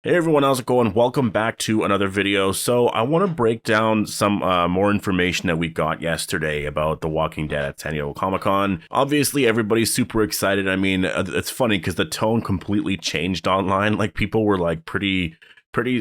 Hey everyone, how's it going? Welcome back to another video. So I want to break down some more information that we got yesterday about The Walking Dead at San Diego Comic-Con. Obviously, everybody's super excited. I mean, it's funny because the tone completely changed online. Like, people were like pretty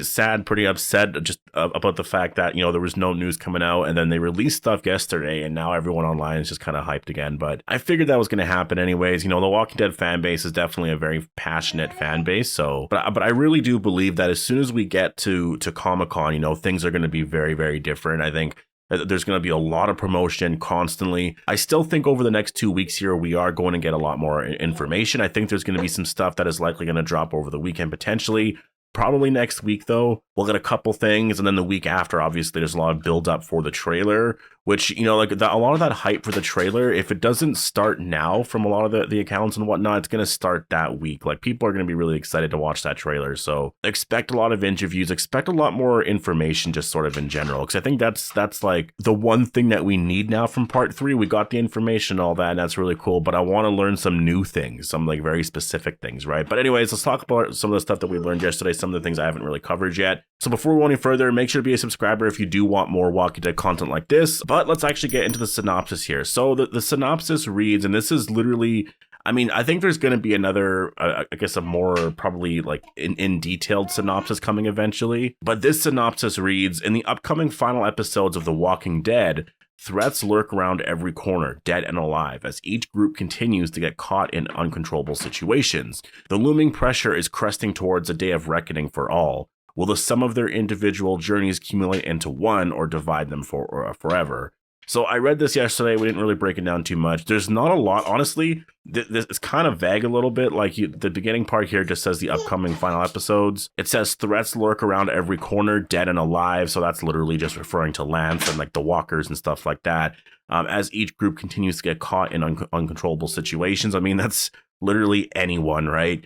sad, pretty upset just about the fact that, there was no news coming out, and then they released stuff yesterday, and now everyone online is just kind of hyped again. But I figured that was going to happen anyways. The Walking Dead fan base is definitely a very passionate fan base. So, but I really do believe that as soon as we get to Comic-Con, things are going to be very, very different. I think there's going to be a lot of promotion constantly. I still think over the next 2 weeks here, we are going to get a lot more information. I think there's going to be some stuff that is likely going to drop over the weekend potentially. Probably next week, though, we'll get a couple things. And then the week after, obviously, there's a lot of build up for the trailer, which, a lot of that hype for the trailer, if it doesn't start now from a lot of the accounts and whatnot, it's going to start that week. Like, people are going to be really excited to watch that trailer. So expect a lot of interviews, expect a lot more information just sort of in general. Because I think that's like the one thing that we need now from part 3. We got the information, all that, and that's really cool. But I want to learn some new things, some like very specific things, right? But anyways, let's talk about some of the stuff that we learned yesterday, some of the things I haven't really covered yet. So before we go any further, make sure to be a subscriber if you do want more Walking Dead content like this. But let's actually get into the synopsis here. So the synopsis reads, and this is literally, I think there's going to be another, I guess a more probably like in detailed synopsis coming eventually. But this synopsis reads, in the upcoming final episodes of The Walking Dead, threats lurk around every corner, dead and alive, as each group continues to get caught in uncontrollable situations. The looming pressure is cresting towards a day of reckoning for all. Will the sum of their individual journeys accumulate into one or divide them forever? So I read this yesterday. We didn't really break it down too much. There's not a lot, honestly. This is kind of vague a little bit. Like the beginning part here just says the upcoming final episodes. It says threats lurk around every corner, dead and alive. So that's literally just referring to Lance and like the walkers and stuff like that. As each group continues to get caught in uncontrollable situations. That's literally anyone, right?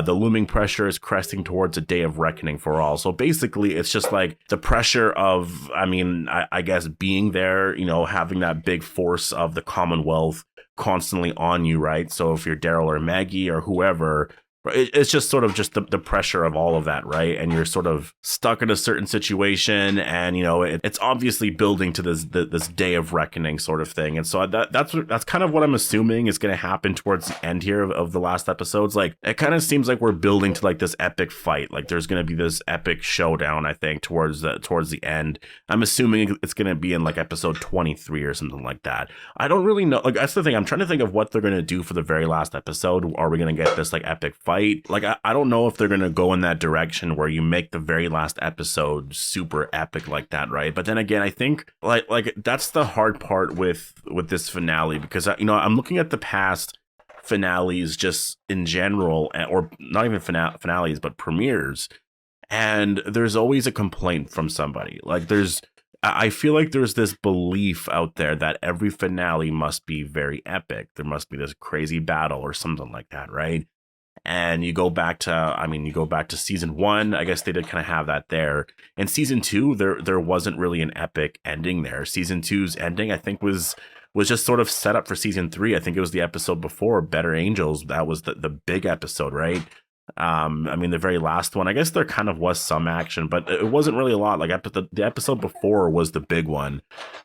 The looming pressure is cresting towards a day of reckoning for all. So basically, it's just like the pressure of, I guess being there, having that big force of the Commonwealth constantly on you, right? So if you're Daryl or Maggie or whoever, it's just sort of just the pressure of all of that, right? And you're sort of stuck in a certain situation, and it's obviously building to this day of reckoning sort of thing. And so that's kind of what I'm assuming is going to happen towards the end here of the last episodes. Like, it kind of seems like we're building to like this epic fight. Like, there's going to be this epic showdown, I think, towards the end. I'm assuming it's going to be in like episode 23 or something like that. I don't really know. Like, that's the thing. I'm trying to think of what they're going to do for the very last episode. Are we going to get this like epic fight? Like, I don't know if they're going to go in that direction where you make the very last episode super epic like that, right? But then again, I think like that's the hard part with this finale, because I'm looking at the past finales just in general, or not even finales, but premieres, and there's always a complaint from somebody. Like, I feel like there's this belief out there that every finale must be very epic. There must be this crazy battle or something like that, right? And you go back to season 1. I guess they did kind of have that there. In season 2, there wasn't really an epic ending there. Season 2's ending, I think, was just sort of set up for season 3. I think it was the episode before, Better Angels. That was the big episode, right? The very last one, I guess there kind of was some action, but it wasn't really a lot. Like, the episode before was the big one.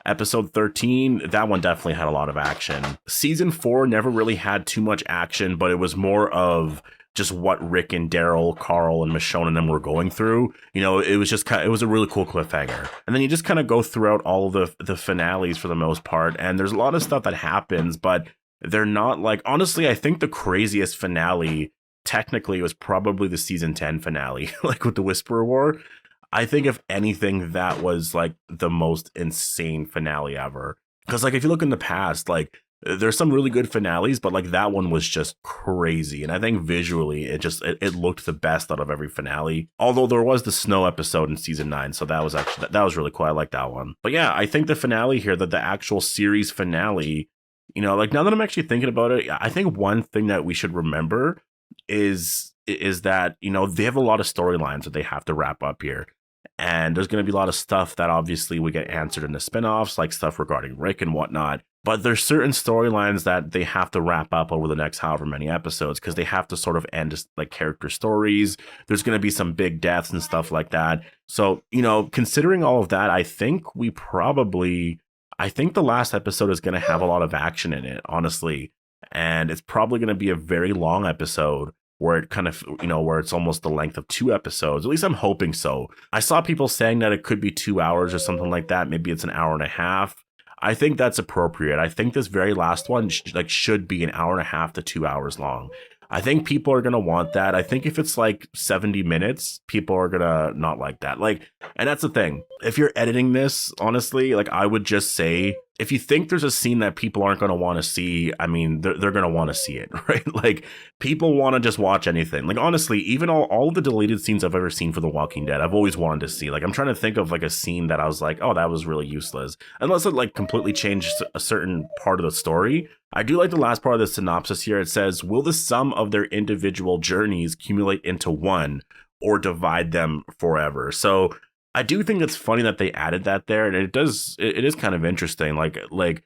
Episode 13, that one definitely had a lot of action. Season 4 never really had too much action, but it was more of just what Rick and Daryl, Carl and Michonne and them were going through. It was just it was a really cool cliffhanger. And then you just kind of go throughout all of the finales for the most part, and there's a lot of stuff that happens, but they're not like, honestly, I think the craziest finale technically it was probably the season 10 finale, like with the Whisperer War. I think if anything, that was like the most insane finale ever. Because like, if you look in the past, like there's some really good finales, but like that one was just crazy. And I think visually it looked the best out of every finale. Although there was the snow episode in season 9. So that was really cool. I like that one. But yeah, I think the finale here, that the actual series finale, like now that I'm actually thinking about it, I think one thing that we should remember is that they have a lot of storylines that they have to wrap up here, and there's going to be a lot of stuff that obviously we get answered in the spinoffs, like stuff regarding Rick and whatnot. But there's certain storylines that they have to wrap up over the next however many episodes, because they have to sort of end like character stories. There's going to be some big deaths and stuff like that. So, you know, considering all of that, I think the last episode is going to have a lot of action in it, honestly. And it's probably going to be a very long episode where it kind of, you know, where it's almost the length of 2 episodes. At least I'm hoping so. I saw people saying that it could be 2 hours or something like that. Maybe it's an hour and a half. I think that's appropriate. I think this very last one should be an hour and a half to 2 hours long. I think people are going to want that. I think if it's like 70 minutes, people are going to not like that. Like, and that's the thing. If you're editing this, honestly, like I would just say, if you think there's a scene that people aren't going to want to see, I mean, they're going to want to see it, right? Like people want to just watch anything. Like, honestly, even all the deleted scenes I've ever seen for The Walking Dead, I've always wanted to see. Like, I'm trying to think of like a scene that I was like, oh, that was really useless. Unless it like completely changed a certain part of the story. I do like the last part of the synopsis here. It says, will the sum of their individual journeys accumulate into one or divide them forever? So I do think it's funny that they added that there. And it is kind of interesting. Like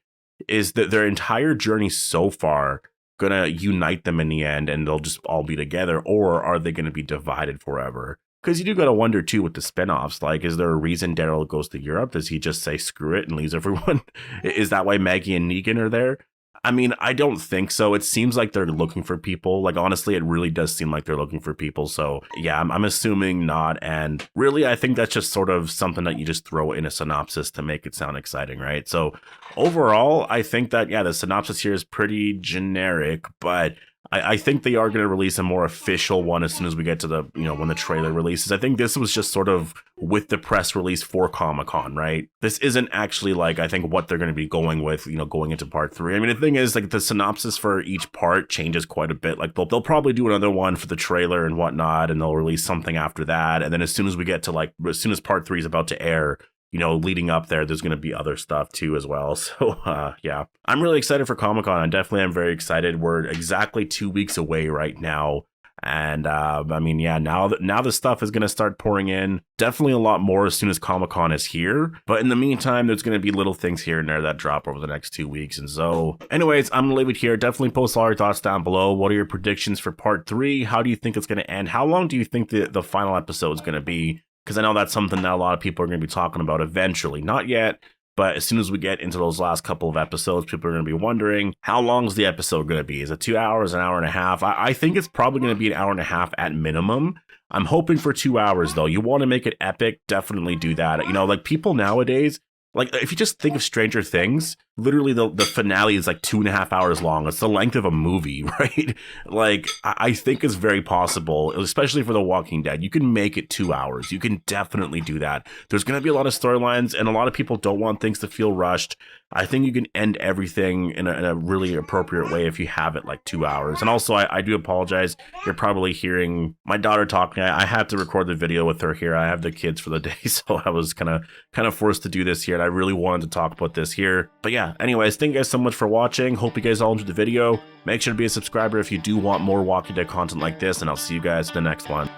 is that their entire journey so far gonna unite them in the end and they'll just all be together, or are they gonna be divided forever? Because you do gotta wonder too with the spinoffs, like, is there a reason Daryl goes to Europe? Does he just say screw it and leaves everyone? Is that why Maggie and Negan are there? I mean, I don't think so. It seems like they're looking for people. Like, honestly, it really does seem like they're looking for people. So, yeah, I'm assuming not. And really, I think that's just sort of something that you just throw in a synopsis to make it sound exciting, right? So, overall, I think that, yeah, the synopsis here is pretty generic, but I think they are going to release a more official one as soon as we get to the, you know, when the trailer releases. I think this was just sort of with the press release for Comic-Con, right? This isn't actually like, I think, what they're going to be going with, you know, going into part 3. I mean, the thing is, like, the synopsis for each part changes quite a bit. Like, they'll probably do another one for the trailer and whatnot, and they'll release something after that. And then as soon as we get to, like, as soon as part 3 is about to air, you know, leading up there's going to be other stuff too as well. So, yeah, I'm really excited for Comic-Con. I definitely am very excited. We're exactly 2 weeks away right now. And, I mean, yeah, now the stuff is going to start pouring in. Definitely a lot more as soon as Comic-Con is here. But in the meantime, there's going to be little things here and there that drop over the next 2 weeks. And so, anyways, I'm going to leave it here. Definitely post all your thoughts down below. What are your predictions for part 3? How do you think it's going to end? How long do you think the final episode is going to be? Because I know that's something that a lot of people are going to be talking about eventually. Not yet, but as soon as we get into those last couple of episodes, people are going to be wondering, how long is the episode going to be? Is it 2 hours, an hour and a half? I think it's probably going to be an hour and a half at minimum. I'm hoping for 2 hours, though. You want to make it epic, definitely do that. You know, like people nowadays, like if you just think of Stranger Things, literally the finale is like 2.5 hours long. It's the length of a movie, right? Like I think it's very possible, especially for The Walking Dead. You can make it 2 hours. You can definitely do that. There's going to be a lot of storylines, and a lot of people don't want things to feel rushed. I think you can end everything in a really appropriate way if you have it like 2 hours. And also, I do apologize. You're probably hearing my daughter talking. I had to record the video with her here. I have the kids for the day, so I was kind of forced to do this here, and I really wanted to talk about this here. But yeah, anyways, thank you guys so much for watching. Hope you guys all enjoyed the video. Make sure to be a subscriber if you do want more Walking Dead content like this, and I'll see you guys in the next one.